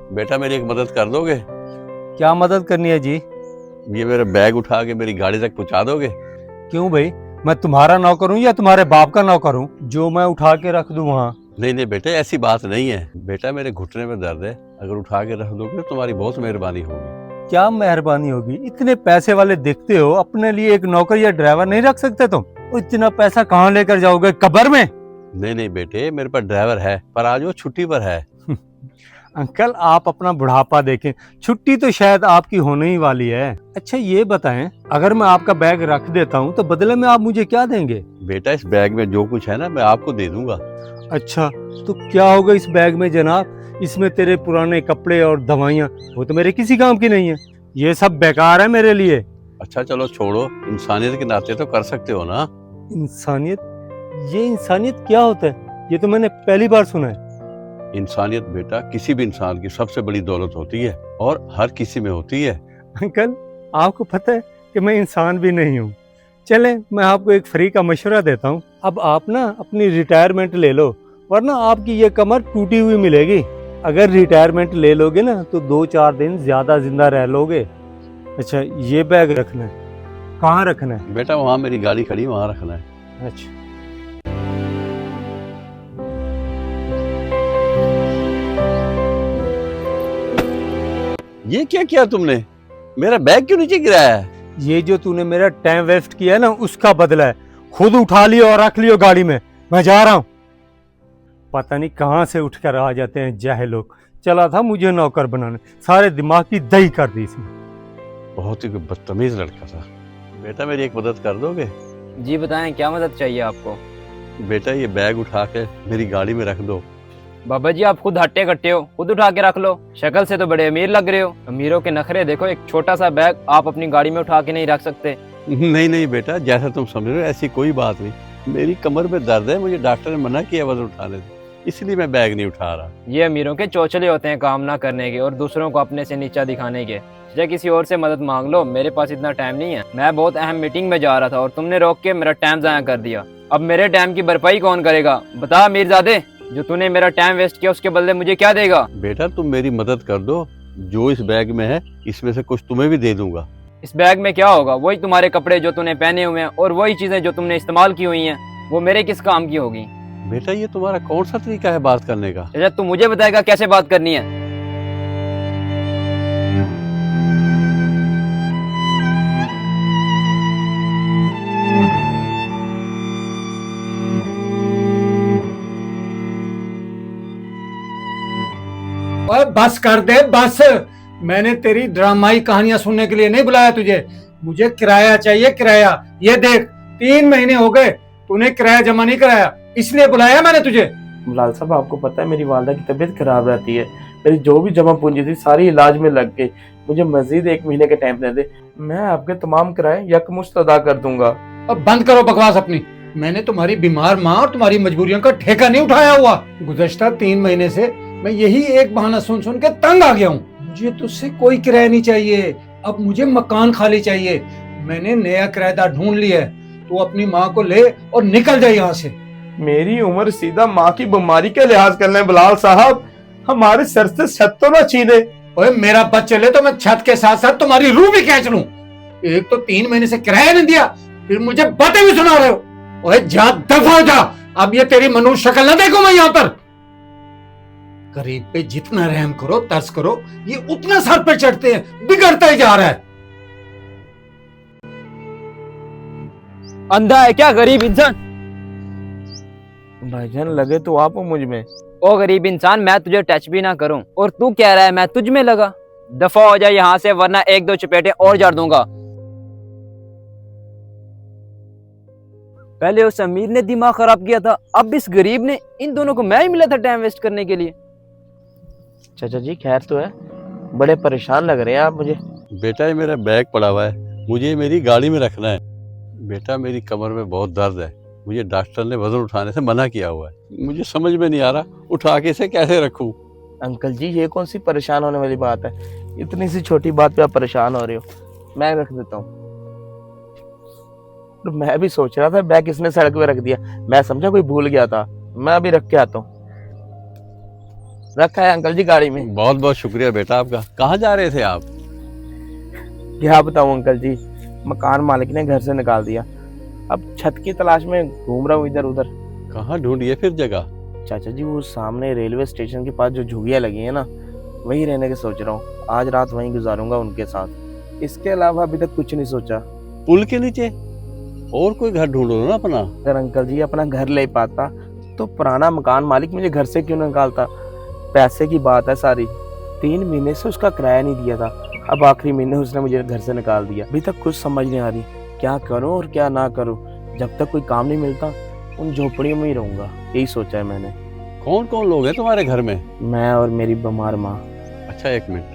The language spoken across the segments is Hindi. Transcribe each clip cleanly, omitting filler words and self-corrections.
बेटा मेरी एक मदद कर दोगे? क्या मदद करनी है जी? ये मेरा बैग उठा के मेरी गाड़ी तक पहुंचा दोगे? क्यों भाई, मैं तुम्हारा नौकर हूँ या तुम्हारे बाप का नौकर हूँ जो मैं उठा के रख दूँ वहाँ? नहीं नहीं बेटे, ऐसी बात नहीं है। बेटा मेरे घुटने में दर्द है, अगर उठा के रख दोगे तो तुम्हारी बहुत मेहरबानी होगी। क्या मेहरबानी होगी? इतने पैसे वाले दिखते हो, अपने लिए एक नौकर या ड्राइवर नहीं रख सकते तुम? इतना पैसा कहाँ लेकर जाओगे, कब्र में? नहीं नहीं बेटे, मेरे पास ड्राइवर है, पर आज वो छुट्टी पर है। अंकल आप अपना बुढ़ापा देखें, छुट्टी तो शायद आपकी होने ही वाली है। अच्छा ये बताएं, अगर मैं आपका बैग रख देता हूँ तो बदले में आप मुझे क्या देंगे? बेटा इस बैग में जो कुछ है ना, मैं आपको दे दूंगा। अच्छा तो क्या होगा इस बैग में जनाब? इसमें तेरे पुराने कपड़े और दवाइयाँ, वो तो मेरे किसी काम की नहीं है। ये सब बेकार है मेरे लिए। अच्छा चलो छोड़ो, इंसानियत के नाते तो कर सकते हो ना। इंसानियत? ये इंसानियत क्या होता है? ये तो मैंने पहली बार सुना है। इंसानियत बेटा किसी भी इंसान की सबसे बड़ी दौलत होती है और हर किसी में होती है। अंकल आपको पता है कि मैं इंसान भी नहीं हूँ। चले मैं आपको एक फ्री का मशवरा देता हूँ, अब आप ना अपनी रिटायरमेंट ले लो, वरना आपकी ये कमर टूटी हुई मिलेगी। अगर रिटायरमेंट ले लोगे ना तो 2-4 दिन ज्यादा जिंदा रह लोगे। अच्छा ये बैग रखना है, कहाँ रखना है? बेटा वहाँ मेरी गाड़ी खड़ी, वहाँ रखना है। अच्छा ये क्या किया तुमने? मेरा बैग क्यों नीचे गिराया है? ये जो तूने मेरा टाइम वेस्ट किया है ना, उसका बदला है। खुद उठा लियो और रख लियो गाड़ी में, मैं जा रहा हूँ। पता नहीं कहाँ से उठ कर आ जाते हैं जाहिल लोग। चला था मुझे नौकर बनाने, सारे दिमाग की दही कर दी इसने। बहुत ही बदतमीज लड़का था। बेटा मेरी एक मदद कर दोगे? जी बताएं, क्या मदद चाहिए आपको? बेटा ये बैग उठा के मेरी गाड़ी में रख दो। बाबा जी आप खुद हट्टे कट्टे हो, खुद उठा के रख लो। शक्ल से तो बड़े अमीर लग रहे हो। अमीरों के नखरे देखो, एक छोटा सा बैग आप अपनी गाड़ी में उठा के नहीं रख सकते। नहीं नहीं बेटा, जैसा तुम समझ रहे हो ऐसी कोई बात नहीं। मेरी कमर में दर्द है, मुझे डॉक्टर ने मना किया वजन उठाने से, इसलिए मैं बैग नहीं उठा रहा। ये अमीरों के चौचले होते हैं काम ना करने के और दूसरों को अपने से नीचा दिखाने के। चाहे किसी और से मदद मांग लो, मेरे पास इतना टाइम नहीं है। मैं बहुत अहम मीटिंग में जा रहा था और तुमने रोक के मेरा टाइम जाया कर दिया। अब मेरे टाइम की भरपाई कौन करेगा? बता मीरजादे, जो तूने मेरा टाइम वेस्ट किया उसके बदले मुझे क्या देगा? बेटा तुम मेरी मदद कर दो, जो इस बैग में है इसमें से कुछ तुम्हें भी दे दूंगा। इस बैग में क्या होगा? वही तुम्हारे कपड़े जो तूने पहने हुए हैं और वही चीजें जो तुमने इस्तेमाल की हुई हैं, वो मेरे किस काम की होगी? बेटा ये तुम्हारा कौन सा तरीका है बात करने का? अच्छा तू मुझे बताएगा कैसे बात करनी है? ओए बस कर दे बस। मैंने तेरी ड्रामाई कहानियां सुनने के लिए नहीं बुलाया तुझे। मुझे किराया चाहिए, किराया। ये देख 3 महीने हो गए तूने किराया जमा नहीं कराया, इसलिए बुलाया मैंने तुझे। बिलाल साहब आपको पता है मेरी वालदा की तबीयत खराब रहती है, मेरी जो भी जमा पूंजी थी सारी इलाज में लग गई। मुझे मजीद 1 महीने के टाइम दे दे, मैं आपके तमाम किराए यकमुश्त अदा कर दूंगा। अब बंद करो बकवास अपनी। मैंने तुम्हारी बीमार माँ और तुम्हारी मजबूरियों का ठेका नहीं उठाया हुआ। गुज़श्ता 3 महीने से मैं यही एक बहाना सुन सुन के तंग आ गया हूँ। मुझे तुझसे कोई किराया नहीं चाहिए, अब मुझे मकान खाली चाहिए। मैंने नया किराएदार ढूंढ लिया है, तू अपनी माँ को ले और निकल जाए यहाँ से। मेरी उम्र सीधा माँ की बीमारी के लिहाज कर ले बिलाल साहब, हमारे सर से छत तो ना छीने। ओए मेरा बच चले तो मैं छत के साथ साथ तुम्हारी रूह भी खींच लूं। एक तो 3 महीने से किराया नहीं दिया, फिर मुझे बातें भी सुना रहे हो। ओए जा दफा हो जा, अब ये तेरी मनुष्य शक्ल ना देखो मैं यहाँ पर। गरीब पे जितना रहम करो, तरस करो, ये उतना सर पे चढ़ते हैं, बिगड़ता ही जा रहा है। अंधा है क्या गरीब इंसान? भाईजान लगे तो आप हो मुझ में। ओ गरीब इंसान, मैं तुझे टच भी ना करूं और तू कह रहा है मैं तुझ में लगा? दफा हो जाए यहाँ से, वरना 1-2 चपेटे और जड़ दूंगा। पहले उस अमीर ने दिमाग खराब किया था, अब इस गरीब ने। इन दोनों को मैं ही मिला था टाइम वेस्ट करने के लिए। चाचा जी खैर तो है, बड़े परेशान लग रहे हैं आप मुझे। बेटा ये मेरा बैग पड़ा हुआ है, मुझे मेरी गाड़ी में रखना है। बेटा मेरी कमर में बहुत दर्द है, मुझे डॉक्टर ने वजन उठाने से मना किया हुआ है। मुझे समझ में नहीं आ रहा उठा के इसे कैसे रखूं। अंकल जी ये कौन सी परेशान होने वाली बात है, इतनी सी छोटी बात पे आप परेशान हो रहे हो। मैं रख देता हूँ। तो मैं भी सोच रहा था बैग किसने सड़क पे रख दिया, मैं समझा कोई भूल गया था। मैं अभी रख के आता हूँ। रखा है अंकल जी गाड़ी में। बहुत बहुत शुक्रिया बेटा आपका। कहाँ जा रहे थे आप? क्या बताऊं अंकल जी, मकान मालिक ने घर से निकाल दिया। अब छत की तलाश में घूम रहा हूँ इधर उधर। कहाँ ढूंढिए फिर जगह? चाचा जी वो सामने रेलवे स्टेशन के पास जो झुग्गियाँ लगी है ना, वहीं रहने की सोच रहा हूँ। आज रात वहीं गुजारूंगा उनके साथ। इसके अलावा अभी तक कुछ नहीं सोचा। पुल के नीचे और कोई घर ढूंढो ना अपना। अगर अंकल जी अपना घर ले पाता तो पुराना मकान मालिक मुझे घर से क्यों निकालता। पैसे की बात है सारी। 3 महीने से उसका किराया नहीं दिया था, अब आखिरी महीने उसने मुझे घर से निकाल दिया। अभी तक कुछ समझ नहीं आ रही क्या करूं और क्या ना करूं। जब तक कोई काम नहीं मिलता उन झोपड़ियों में ही रहूंगा, यही सोचा है मैंने। कौन कौन लोग हैं तुम्हारे घर में? मैं और मेरी बीमार माँ। अच्छा, एक मिनट।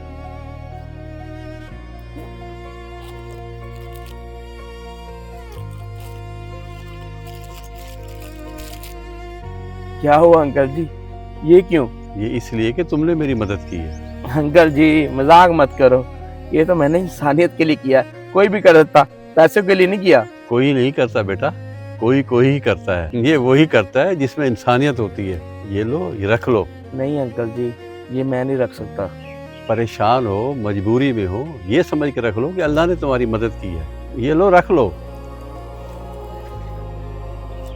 क्या हुआ अंकल जी, ये क्यों? ये इसलिए कि तुमने मेरी मदद की है। अंकल जी मजाक मत करो, ये तो मैंने इंसानियत के लिए किया। कोई भी कर देता, पैसे के लिए नहीं किया। कोई नहीं करता बेटा, कोई कोई ही करता है। ये वही करता है जिसमें इंसानियत होती है। ये लो, ये रख लो। नहीं अंकल जी, ये मैं नहीं रख सकता। परेशान हो, मजबूरी में हो, ये समझ के रख लो कि अल्लाह ने तुम्हारी मदद की है। ये लो, रख लो।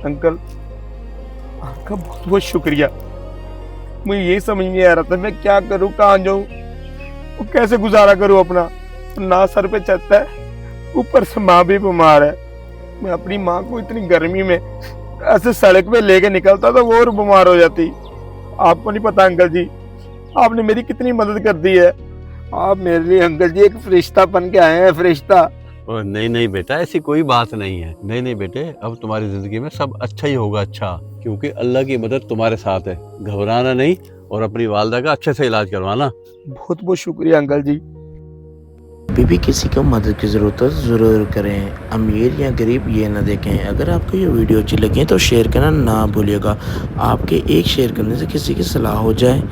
अंकल आपका बहुत बहुत शुक्रिया। मुझे यही समझ नहीं आ रहा था मैं क्या करूं, कहाँ जाऊं, वो कैसे गुजारा करूं अपना। ना सर पे छत है, ऊपर से माँ भी बीमार है। मैं अपनी माँ को इतनी गर्मी में ऐसे सड़क पे लेके निकलता तो वो और बीमार हो जाती। आपको नहीं पता अंकल जी, आपने मेरी कितनी मदद कर दी है। आप मेरे लिए अंकल जी एक फरिश्ता बन के आए हैं, फरिश्ता। नहीं नहीं बेटा, ऐसी कोई बात नहीं है। नहीं नहीं बेटे, अब तुम्हारी जिंदगी में सब अच्छा ही होगा। अच्छा, क्योंकि अल्लाह की मदद तुम्हारे साथ है। घबराना नहीं और अपनी वालदा का अच्छे से इलाज करवाना। बहुत बहुत शुक्रिया अंकल जी। अभी भी किसी को मदद की ज़रूरत हो ज़रूर करें। अमीर या गरीब ये ना देखें। अगर आपको ये वीडियो अच्छी लगे तो शेयर करना ना भूलिएगा। आपके एक शेयर करने से किसी की सलाह हो जाए।